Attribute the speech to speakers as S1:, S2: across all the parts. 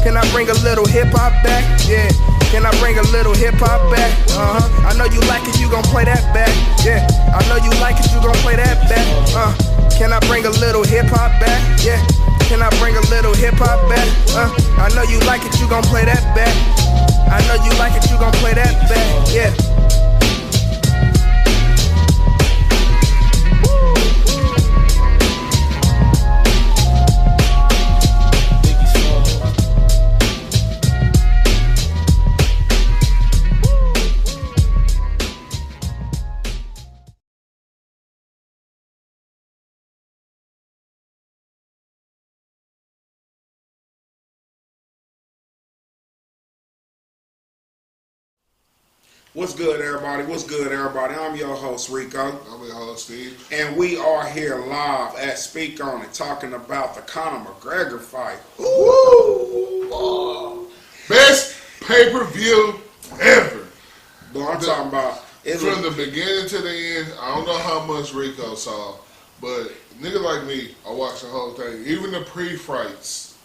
S1: Can I bring a little hip-hop back? Yeah. Can I bring a little hip-hop back? I know you like it, you gon' play that back. Yeah. I know you like it, you gon' play that back. Can I bring a little hip-hop back? Yeah. Can I bring a little hip-hop back? I know you like it, you gon' play that back. I know you like it, you gon' play that back. Yeah.
S2: What's good, everybody? What's good, everybody? I'm your host, Rico.
S3: I'm your host, Steve.
S2: And we are here live at Speak On It talking about the Conor McGregor fight. Ooh!
S3: Best pay-per-view ever.
S2: But I'm talking about...
S3: From the beginning to the end, I don't know how much Rico saw, but nigga like me, I watched the whole thing. Even the pre-fights.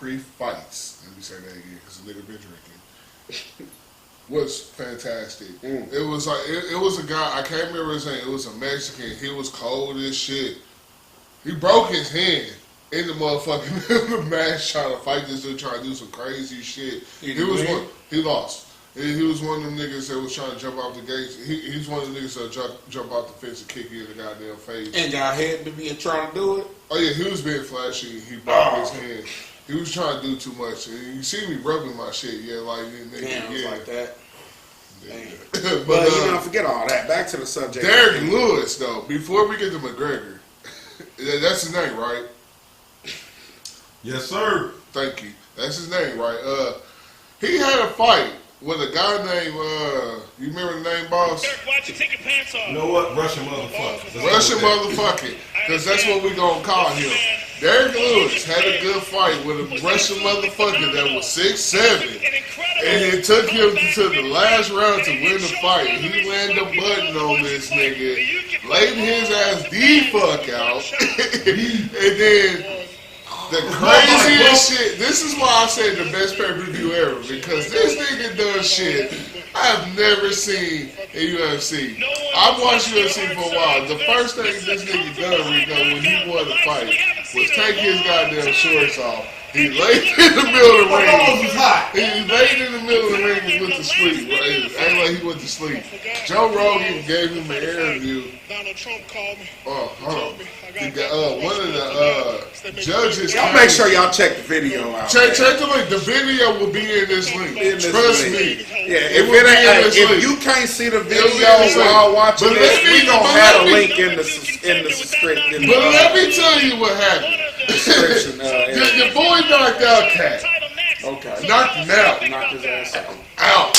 S3: Let me say that again, because the nigga been drinking. Was fantastic. It was like it was a guy, I can't remember his name, it was a Mexican. He was cold as shit. He broke his hand in the motherfucking match trying to fight this dude, trying to do some crazy shit. He lost. He was one of them niggas that was trying to jump out the gates. He's one of the niggas that jump out the fence and kick you in the goddamn face.
S2: And y'all had to be trying to do it?
S3: Oh yeah, he was being flashy. He broke his hand. He was trying to do too much. And you see me rubbing my shit, like
S2: like that.
S3: Yeah.
S2: but you don't forget all that. Back to the subject.
S3: Derek Lewis, though, before we get to McGregor, that's his name, right?
S4: Yes, sir.
S3: Thank you. That's his name, right? He had a fight with a guy named, you remember the name, boss?
S5: Derek, why'd you take your pants off?
S4: You know what? Russian motherfucker.
S3: Russian motherfucker. Because that's what we gonna call him. Derek Lewis had a good fight with a Russian motherfucker that was 6'7", and it took him to the last round to win the fight. He landed a button on this nigga, laid his ass the fuck out, and then the craziest shit. This is why I said the best pay-per-view ever, because this nigga does shit I've never seen in UFC. I've watched UFC for a while. The first thing this nigga done, Rico, when he won the fight, was take his goddamn shorts off. He laid in the middle of the ring. He laid in the middle of the ring and went to sleep. Right? Ain't like he went to sleep. Joe Rogan gave him an interview.
S5: Donald Trump called me.
S3: One of the judges.
S2: Y'all make sure y'all check the video out.
S3: Check the link. The video will be in this link. Trust me.
S2: Yeah, if you can't see the video while watching this, we gonna have a link in the script.
S3: But let me tell you what happened.
S2: Description.
S3: Your boy knocked out Cat.
S2: Okay.
S3: Knocked him out.
S2: Knocked his ass out.
S3: Out.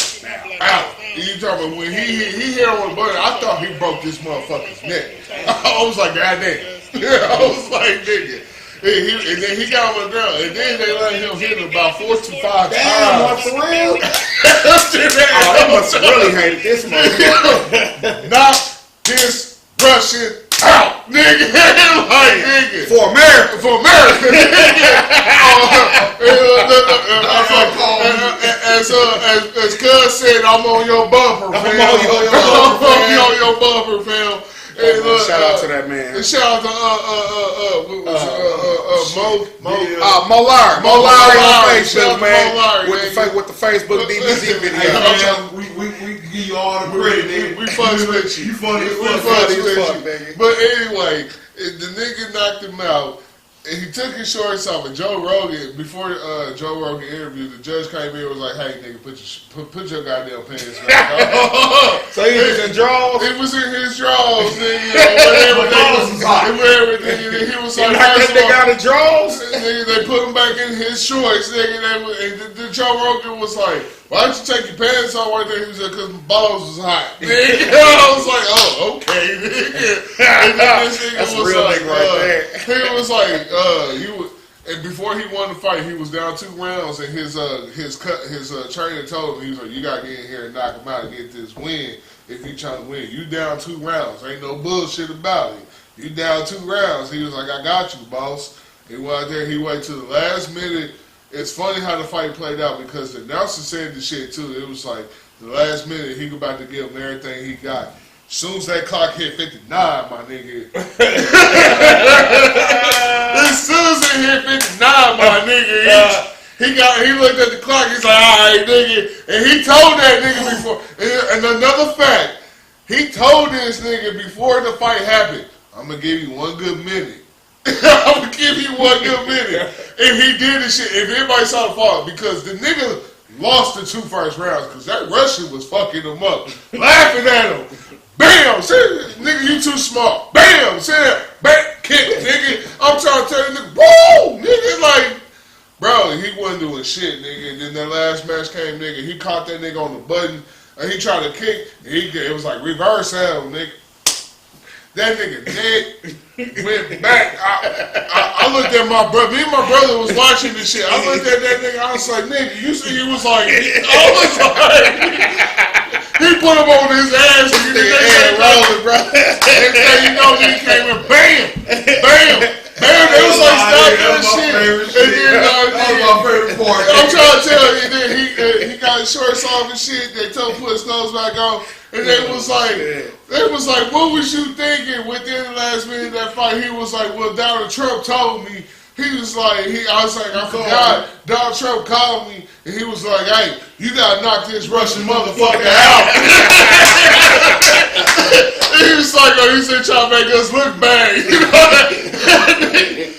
S3: You talking about when he hit on the button, I thought he broke this motherfucker's neck. I was like, goddamn. I was like, nigga. And then he got on the ground, and then they let him hit him about 4 to 5 times.
S2: Damn, for real? They must have really hated this motherfucker.
S3: Knock this Russian out, nigga. Like, nigga.
S2: For America.
S3: As Cuz said, I'm on your bumper, fam. I'm on your bumper, fam. Hey, look,
S2: shout out to that man.
S3: Shout out to
S2: Mo Lowry on Facebook, man. With the Facebook DBZ video.
S4: We give you all the credit.
S3: We fucks with you.
S4: You funny as
S2: fuck, nigga.
S3: But anyway, the nigga knocked him out. And he took his shorts off, and Joe Rogan, before Joe Rogan interview, the judge came in and was like, "Hey, nigga, put your goddamn pants back on."
S2: So he was in drawers?
S3: It was in his drawers, nigga. Everything. He was like,
S2: "First they got the drawers."
S3: Nigga, they put him back in his shorts, nigga. And the Joe Rogan was like, "Why don't you take your pants off right there?" He was like, "Cause my balls was hot." Nigga, I was like, "Oh, okay, nigga." And then this nigga
S2: That's
S3: was
S2: real
S3: like,
S2: nigga right there.
S3: He was like, and before he won the fight, he was down 2 rounds, and his trainer told him, he was like, "You gotta get in here and knock him out and get this win if you trying to win. You down 2 rounds, ain't no bullshit about it. You down 2 rounds." He was like, "I got you, boss." He went out there, he waited till the last minute, it's funny how the fight played out because the announcer said the shit too. It was like the last minute he about to give him everything he got. As soon as that clock hit 59, my nigga. As soon as it hit 59, my nigga, he looked at the clock. He's like, all right, nigga, and he told that nigga before. And another fact, he told this nigga before the fight happened, I'm gonna give you 1 good minute. I'm gonna give you 1 good minute. And he did this shit. If anybody saw the fall, because the nigga lost the 2 first rounds because that Russian was fucking him up, laughing at him. Bam! Nigga, you too small. Bam! Back kick, nigga. I'm trying to tell you, nigga, whoa! Nigga, like, bro, he wasn't doing shit, nigga. And then that last match came, nigga. He caught that nigga on the button and he tried to kick. And it was like reverse hell, nigga. That nigga neck went back. I looked at my brother. Me and my brother was watching this shit. I looked at that nigga. I was like, nigga, you see, he was like, he put him on his ass. And rolling, bro. Next thing you know, he came in, bam, bam, bam. They was like, stop that shit. And then,
S4: my favorite part.
S3: I'm trying to tell you, then he got his shorts off and shit. They told him to put his clothes back on. And they was like, what was you thinking within the last minute of that fight? He was like, well, Donald Trump told me. He was like, I was like, I forgot. Donald Trump called me, and he was like, hey, you gotta knock this Russian motherfucker out. He was like, he said, trying to make us look bad. You know?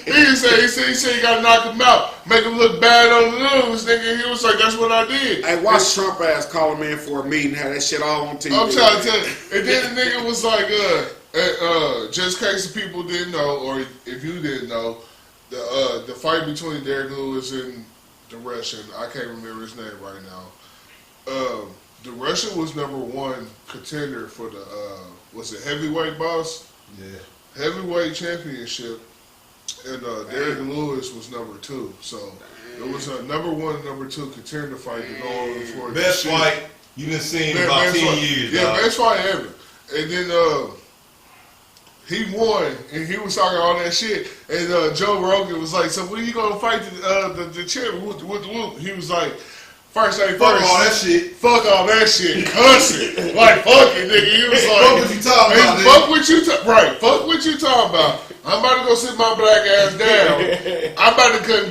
S3: He said, you gotta knock him out, make him look bad on the news, nigga. He was like, that's what I did.
S2: Hey, watch Trump ass call him in for a meeting, have that shit all on TV.
S3: I'm trying to tell you. And then the nigga was like, just in case the people didn't know, or if you didn't know, the fight between Derek Lewis and the Russian, I can't remember his name right now. The Russian was #1 contender for the was it heavyweight boss?
S4: Yeah.
S3: Heavyweight championship. And Derek Lewis was #2. So it was a #1 and #2 contender fight to go on for the
S4: best fight you done seen in about 10 years.
S3: Yeah,
S4: dog.
S3: best fight ever. And then he won, and he was talking all that shit. And Joe Rogan was like, "So when are you gonna fight the champ?" He was like, "First thing
S4: Fuck
S3: first,
S4: all that shit.
S3: Fuck all that shit, cussing like fuck it, nigga." He was like,
S4: "Fuck what you talking about, nigga."
S3: Fuck what you right? Fuck what you talking about? I'm about to go sit my black ass down. I'm about to go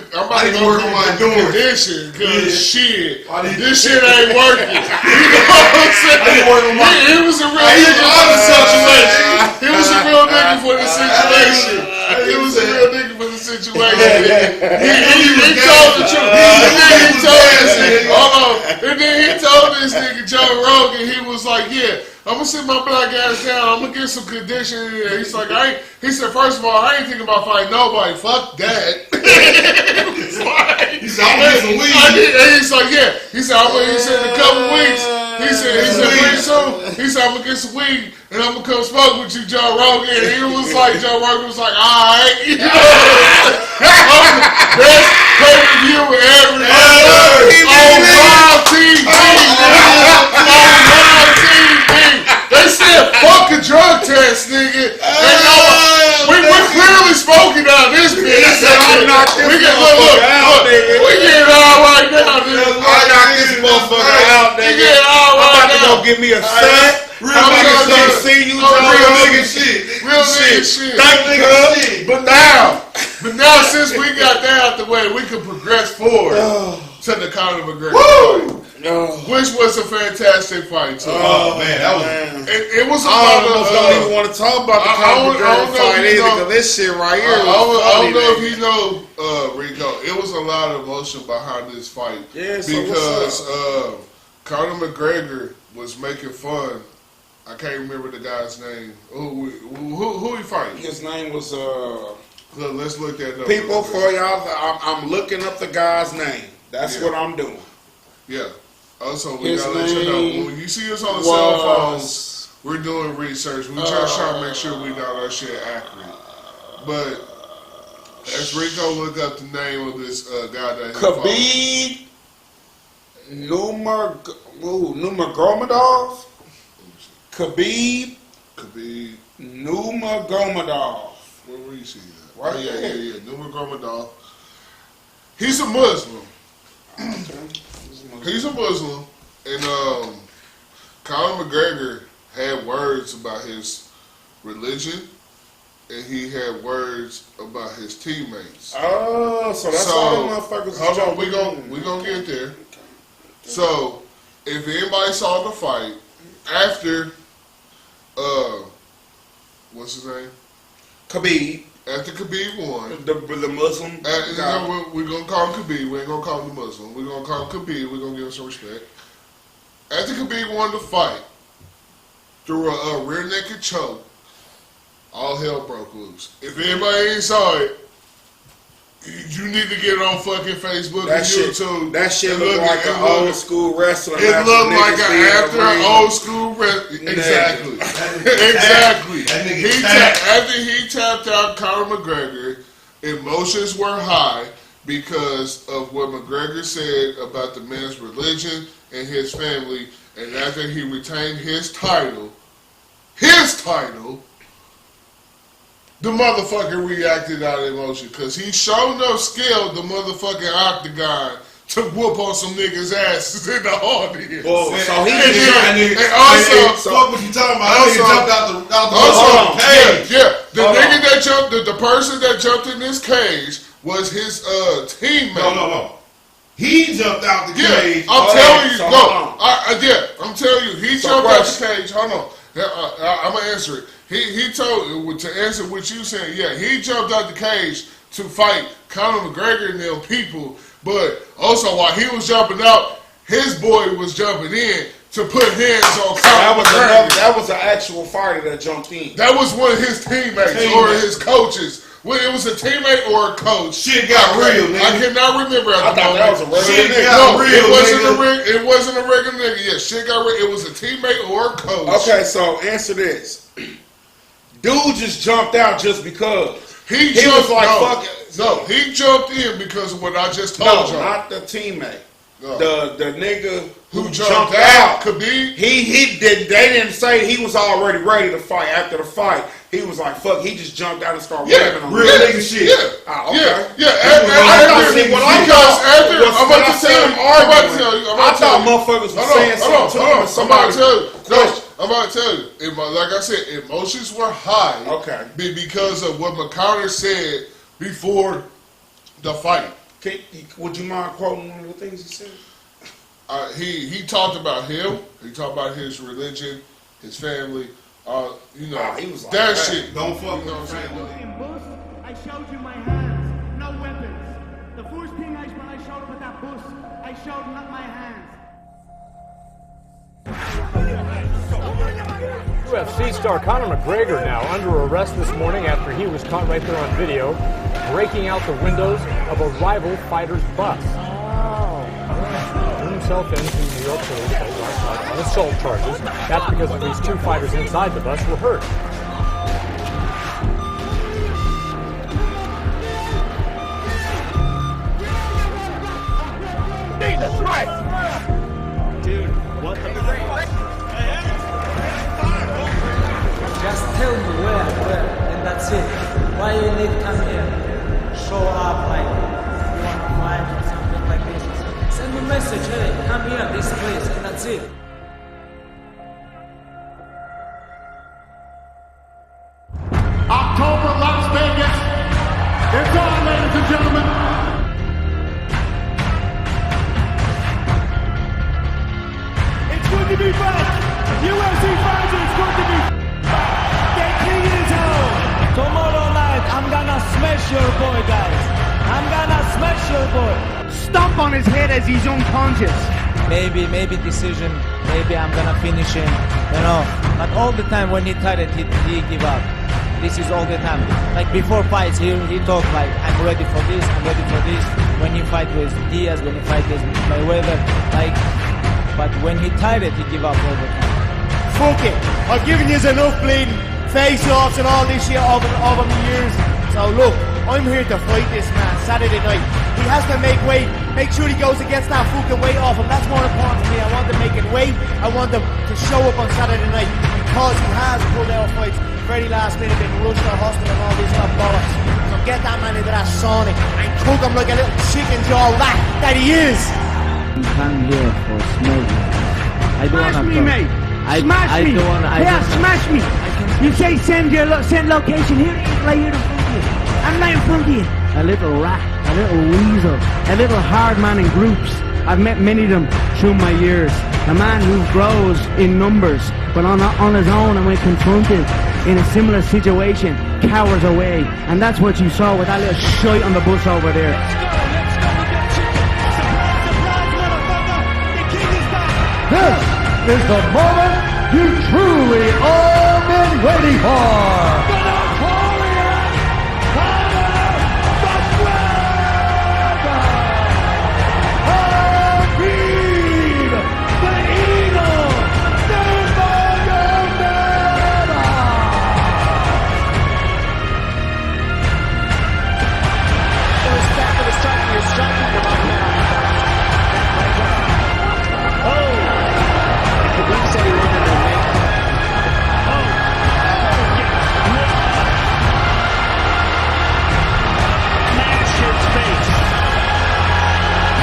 S4: work on my
S3: condition because shit, this shit ain't working. You know what I'm saying?
S4: I need to work on my.
S3: He was a real nigga for the situation. He was a real nigga for the situation. He was a real nigga for the situation. He told the truth. And then he told this nigga, hold on. And then he told this nigga Joe Rogan, he was like, yeah, I'm gonna sit my black ass down. I'm gonna get some conditioning. He's like, he said, first of all, I ain't thinking about fighting nobody. Fuck that.
S4: He said, I'm gonna get some weed.
S3: He's like, yeah. He said, he said, in a couple weeks. He said, pretty soon. He said, I'm gonna get some weed and I'm gonna come smoke with you, Joe Rogan. And he was like, Joe Rogan was like, all right. You know, I'm the best pay-per-view ever. On live TV. They said, fuck a drug test, nigga. We're clearly smoking out this bitch. We get out, nigga. We get out right now, nigga.
S2: I knock this motherfucker out, nigga.
S3: We get out right now.
S2: Go give me a set.
S4: Real nigga
S2: see you,
S4: real nigga shit.
S3: Real nigga shit.
S2: Thank you, but now
S3: since we got that out the way, we can progress forward to the Conor McGregor fight. Which was a fantastic fight too.
S4: Oh man, that was.
S3: It was a
S2: I
S3: lot of.
S2: don't even want to talk about the Conor McGregor fight either, because this shit right here.
S3: I don't know if you know, Rico. It was a lot of emotion behind this fight.
S2: Yeah, so
S3: because Conor McGregor was making fun. I can't remember the guy's name. Who he fighting?
S2: His name was.
S3: Let's look that up.
S2: People, for y'all, I'm looking up the guy's name. That's what I'm doing.
S3: Yeah. Also, we gotta let you know, when you see us on the cell phones, we're doing research. We just trying to make sure we got our shit accurate. But as Rico look up the name of this guy that
S2: Khabib Nurmagomedov. Khabib Nurmagomedov.
S3: Where were you seeing that?
S2: Right
S3: yeah. Nurmagomedov. He's a Muslim. He's a Muslim, and Conor McGregor had words about his religion, and he had words about his teammates.
S2: Oh, so that's all the motherfuckers.
S3: Hold on, we gonna get there. So, if anybody saw the fight after, what's his name?
S2: Khabib.
S3: After Khabib won,
S2: The Muslim.
S3: we're gonna call him Khabib. We ain't gonna call him the Muslim. We're gonna call him Khabib. We're gonna give him some respect. After Khabib won the fight through a rear naked choke, all hell broke loose. If anybody ain't saw it, you need to get on fucking Facebook and YouTube.
S2: That shit looked like an old school wrestler.
S3: It looked like after an old school wrestler. Exactly. Exactly. After he tapped out Conor McGregor, emotions were high because of what McGregor said about the man's religion and his family. And after he retained his title, the motherfucker reacted out of emotion because he showed no skill, the motherfucking octagon, to whoop on some niggas' asses in the audience.
S2: Well, so he
S4: fuck what you talking about? I jumped out the cage.
S3: The nigga that jumped, the person that jumped in this cage was his teammate.
S4: No. He jumped out the cage.
S3: I'm telling you, I'm telling you, he jumped out the cage. Hold on. I'm gonna answer it. He told to answer what you saying. Yeah, he jumped out the cage to fight Conor McGregor and them people. But also while he was jumping out, his boy was jumping in to put hands on Conor McGregor.
S2: That was an actual fighter that jumped in.
S3: That was one of his teammates or his coaches. Well, it was a teammate or a coach.
S4: Shit got real, nigga.
S3: I cannot remember at the moment.
S2: That was a regular
S4: shit
S2: nigga.
S4: got real,
S3: it wasn't a regular nigga. Yeah, shit got real. It was a teammate or a coach.
S2: Okay, so answer this. Dude just jumped out just because.
S3: He was like, fuck it. No, he jumped in because of what I just told you.
S2: No, not the teammate.
S3: No.
S2: The nigga
S3: who jumped out. Khabib?
S2: They didn't say he was already ready to fight. After the fight, he was like, fuck, he just jumped out and started rapping on
S4: real nigga shit.
S2: I thought motherfuckers were saying something.
S3: I'm about to tell you. Like I said, emotions were high.
S2: Okay.
S3: Because of what McConnor said before the fight.
S2: Would you mind quoting one of the things he said?
S3: He talked about him. He talked about his religion, his family. He was like that shit.
S4: Don't fuck with him.
S6: In bus, I showed you my hands, no weapons. The first thing when I showed up at that bus, I showed not my hands.
S7: UFC star Conor McGregor now under arrest this morning after he was caught right there on video breaking out the windows of a rival fighter's bus. Turned himself into New York police on assault charges. That's because at least two fighters inside the bus were hurt. Jesus Christ! Dude, what the frick?
S8: Just tell me where, and that's it. Why you need to come here? Show up like you want to fight or something like this. Send me a message, hey, come here, this place, and that's it.
S6: October, Las Vegas. It's on, ladies and gentlemen. It's good to be back. UFC fans, it's good to be. The king is home.
S8: Tomorrow night, I'm gonna smash your boy, guys. I'm gonna smash your boy.
S6: Stomp on his head as he's unconscious.
S8: Maybe decision. Maybe I'm gonna finish him. You know, but all the time when he tired, he give up. This is all the time. Like before fights, he talk like, I'm ready for this, I'm ready for this. When he fight with Diaz, when he fight with Mayweather, like, but when he tired, he give up all the time.
S6: Fuck it. I've given you enough bleeding face-offs and all this shit over the years. So look, I'm here to fight this man Saturday night. He has to make weight. Make sure he goes against that fucking weight off him. That's more important to me. I want him making weight. I want him to show up on Saturday night because he has pulled out fights. the very last minute, been rushed to hospital and all this stuff bollocks. So get that man into that sauna and cook him like a little chicken jaw rat that he is.
S8: You come here for smoking. I don't
S9: Smash
S8: wanna
S9: me,
S8: talk.
S9: mate.
S8: I
S9: Smash me.
S8: don't wanna.
S9: Smash me. You say send location. Here it is, right here in front of you. I'm right in front of you. A little rat, a little weasel, a little hard man in groups. I've met many of them through my years. A man who grows in numbers, but on his own, and when confronted in a similar situation, cowers away. And that's what you saw with that little shite on the bus over there.
S10: This is the moment you truly all been waiting for.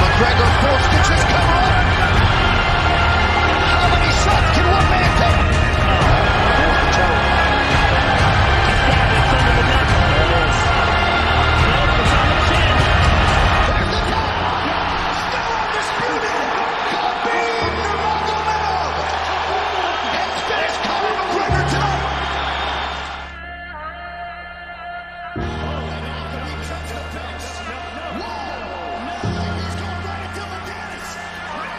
S5: McGregor forced stitches come on. How many shots can one man take? There's the choke. It's under the neck. There it is. Nope, it's on the chin. There's the tap. Still undisputed. Khabib Nurmagomedov has finished Conor McGregor tonight.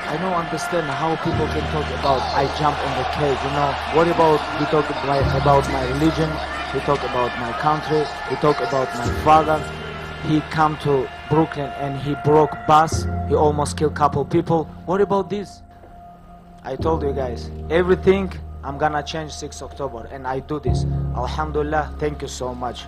S8: I don't understand how people can talk about I jump on the cage, you know. What about he talk about my religion, he talk about my country, he talk about my father. He come to Brooklyn and he broke bus, he almost killed couple people. What about this? I told you guys, everything I'm gonna change 6 October and I do this. Alhamdulillah, thank you so much.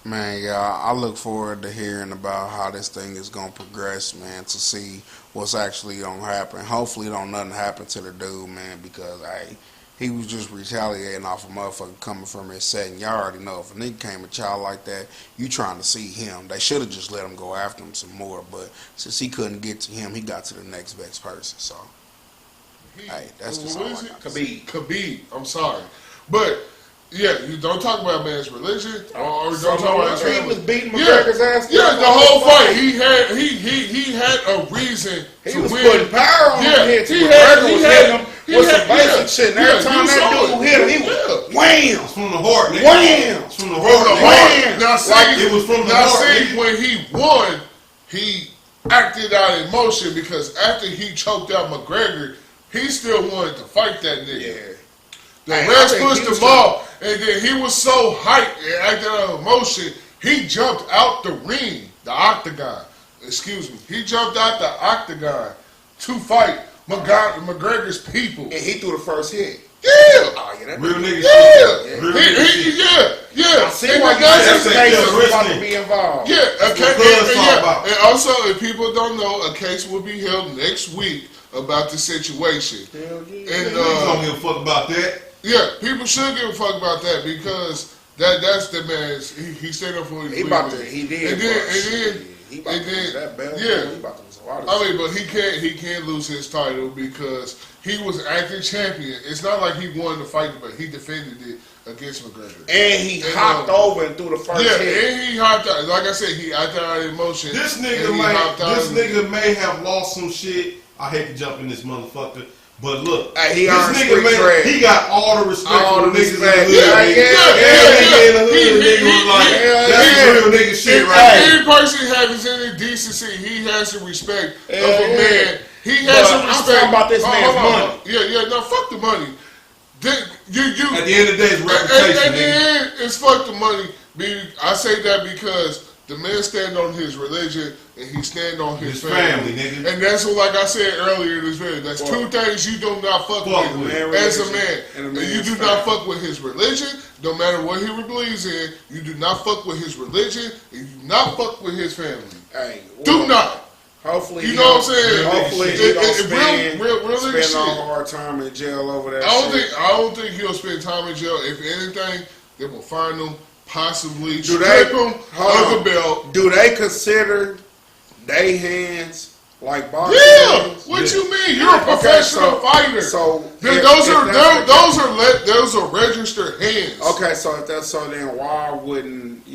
S2: Man, y'all, I look forward to hearing about how this thing is going to progress, man, to see what's actually going to happen. Hopefully don't nothing happen to the dude, man, because he was just retaliating off a motherfucker coming from his set. And y'all already know if a nigga came a child like that, you trying to see him. They should have just let him go after him some more, but since he couldn't get to him, he got to the next best person, so. Hey, that's just all I got.
S3: Khabib. I'm sorry. But, yeah, you don't talk about man's religion, or don't talk about his family.
S2: He was beating McGregor's ass.
S3: Yeah, the whole fight. He had a reason
S2: he
S3: to
S2: was
S3: win.
S2: Putting power on him. McGregor was hitting him with some basic shit. And every time that dude hit him, he was wham!
S4: From the heart, nigga.
S2: Wham!
S4: From the heart.
S3: Now, see,
S4: Like it was from the heart.
S3: When he won, he acted out emotion because after he choked out McGregor, he still wanted to fight that nigga. Yeah. The refs pushed him off, and then he was so hyped and acted out of emotion, he jumped out the ring, the octagon. Excuse me. He jumped out the octagon to fight McGregor's people.
S2: And he threw the first hit.
S3: Yeah.
S2: Oh, yeah, that
S4: Real nigga
S2: shit.
S3: Yeah.
S2: I see why you said case was about to be involved.
S3: Yeah. And also, if people don't know, a case will be held next week about the situation.
S4: Hell yeah.
S3: And
S4: don't give a fuck about that.
S3: Yeah, people should give a fuck about that because that's the man's. He stayed up for his.
S2: He about to. He did.
S3: And then
S2: he about to lose that belt.
S3: Yeah.
S2: He about to lose a lot of
S3: I mean, but he can't lose his title because he was acting champion. It's not like he won the fight, but he defended it against McGregor.
S2: And he hopped over and threw the first hit.
S3: Yeah, and he hopped out. Like I said, he acted out of emotion.
S4: This nigga may have lost some shit. I hate to jump in this motherfucker. But look,
S2: he
S4: got all the respect for the niggas in the hood. That's real nigga shit right
S3: there. If any person has any decency, he has the respect of a man. He has some respect.
S2: I'm talking about this man's money.
S3: Yeah, no, fuck the money.
S4: At the end of the day, it's reputation.
S3: At the end, it's fuck the money. I say that because the man stand on his religion and he stand on his family.
S4: Nigga.
S3: And that's what, like I said earlier in this video, that's two things you do not fuck with as a man. And you do not fuck with his religion, no matter what he believes in. You do not fuck with his religion, and you do not fuck with his family.
S2: Hey,
S3: do not.
S2: Hopefully,
S3: you know what I'm saying.
S2: Hopefully, he don't spend
S3: shit.
S2: a hard time in jail over that.
S3: I don't think he'll spend time in jail. If anything, they will find him, possibly strip him of the belt.
S2: Do they consider they hands like boxing?
S3: Yeah.
S2: Hands?
S3: What you mean? You're a professional fighter.
S2: So
S3: those are registered hands.
S2: Okay, so if that's so, then why wouldn't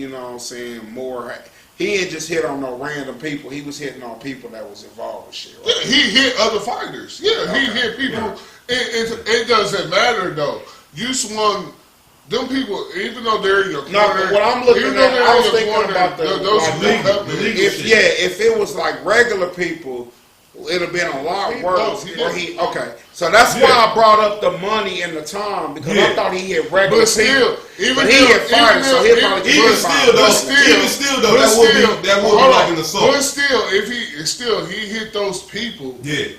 S2: more? He ain't just hit on no random people. He was hitting on people that was involved with shit. Right?
S3: Yeah, he hit other fighters. Yeah, he hit people. Yeah. It doesn't matter though. You swung them people, even though they're in your corner.
S2: No, but what I'm looking at, I was thinking about if it was like regular people, it'd have been a lot worse. So that's why I brought up the money and the time, because I thought he hit regular people. But he hit fighters, so he'll probably
S4: that would be like an assault.
S3: But still, if he hit those people, he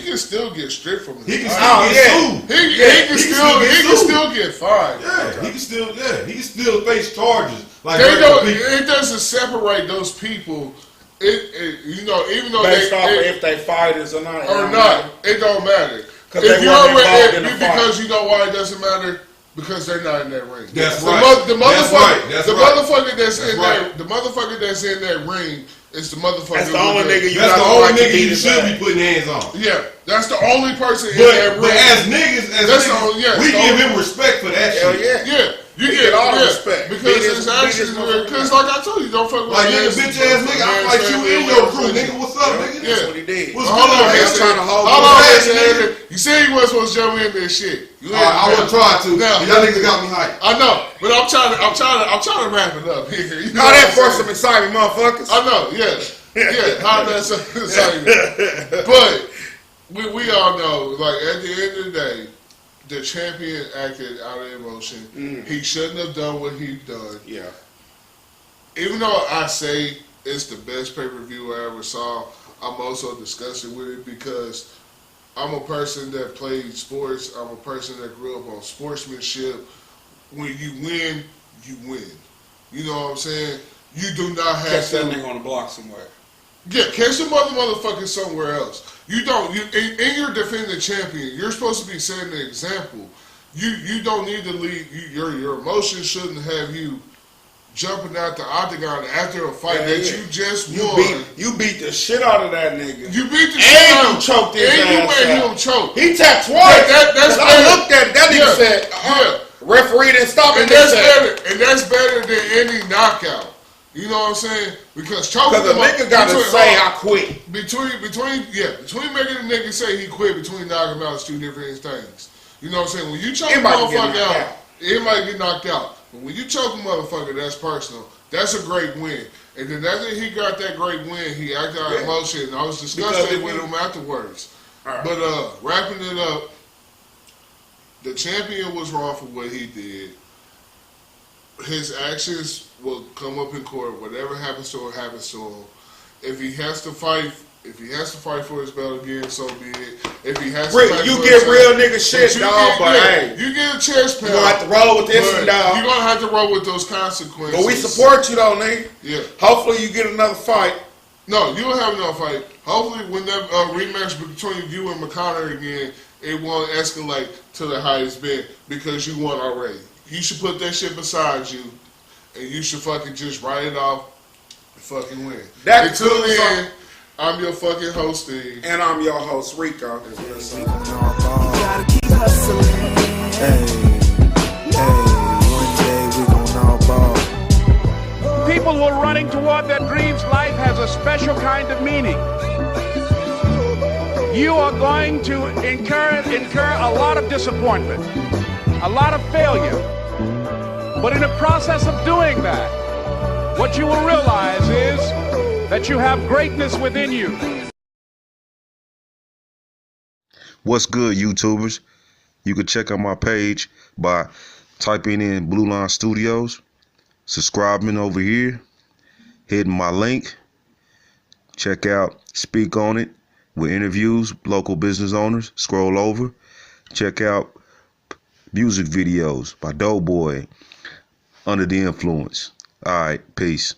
S3: can still get stripped from his.
S4: He can still get sued.
S3: He can still get fined.
S4: Yeah, he can still face charges. Like
S3: it doesn't separate those people. Even though
S2: based off if they fighters or not,
S3: it don't matter. Because you know why it doesn't matter? Because they're not in that ring.
S4: That's right.
S3: The motherfucker that's in that ring is the motherfucker.
S2: That's the only nigga
S4: you should be putting hands on.
S3: Yeah, that's the only person in that ring.
S4: But as niggas, we give him respect for that shit.
S3: Yeah. You get all the respect because it's actually because, like I told you, don't fuck with
S4: like nigga, bitch ass nigga. I fight you in your crew, nigga. What's up, nigga?
S2: That's what he did.
S3: Hold on, you said you wasn't supposed to jump in this shit.
S4: I wasn't trying to. Y'all niggas got me hyped.
S3: I know, but I'm trying to wrap it up here. You know
S2: that for some excitement, motherfuckers.
S3: I know, yeah. How that's excitement, but we all know, like at the end of the day. The champion acted out of emotion. He shouldn't have done what he done.
S2: Yeah.
S3: Even though I say it's the best pay-per-view I ever saw, I'm also disgusted with it because I'm a person that played sports. I'm a person that grew up on sportsmanship. When you win, you win. You know what I'm saying? You do not have
S2: catch that nigga on the block somewhere.
S3: Yeah, catch some other motherfucker somewhere else. You don't. In your defending champion, you're supposed to be setting the example. You don't need to lead. Your emotions shouldn't have you jumping out the octagon after a fight that you just won.
S2: You beat the shit out of that nigga.
S3: You beat the shit out.
S2: And you choked his ass out.
S3: And you made him choke.
S2: He tapped twice. I looked at that nigga said, referee didn't stop it.
S3: And that's better than any knockout. You know what I'm saying? Because choking
S2: the nigga gotta say I quit.
S3: Between making the nigga say he quit, between knocking him out is two different things. You know what I'm saying? When you choke a motherfucker out, it might get knocked out. But when you choke a motherfucker, that's personal. That's a great win. And then after he got that great win, he acted out of emotion. And I was disgusted with him afterwards. Right. But wrapping it up, the champion was wrong for what he did. His actions will come up in court. Whatever happens to him, happens to him. If he has to fight for his belt again, so be it. If he has to fight
S2: you get real nigga shit, dog. But hey,
S3: you get a chest pound.
S2: You gonna have to roll with this one, dog.
S3: You gonna have to roll with those consequences.
S2: But we support you though, nigga.
S3: Yeah.
S2: Hopefully you get another fight.
S3: No, you don't have another fight. Hopefully when that rematch between you and McConnor again, it won't escalate to the highest bid because you won already. You should put that shit beside you, and you should fucking just write it off and fucking win. Until then, I'm your fucking host, Steve.
S2: And I'm your host, Rico.
S1: You gotta keep hustling. One day we gon' all ball.
S11: People who are running toward their dreams, life has a special kind of meaning. You are going to incur a lot of disappointment, a lot of failure. But in the process of doing that, what you will realize is that you have greatness within you.
S12: What's good, YouTubers? You can check out my page by typing in Blue Line Studios, subscribing over here, hitting my link. Check out Speak On It with interviews, local business owners. Scroll over. Check out music videos by Doughboy, Under the Influence. All right, peace.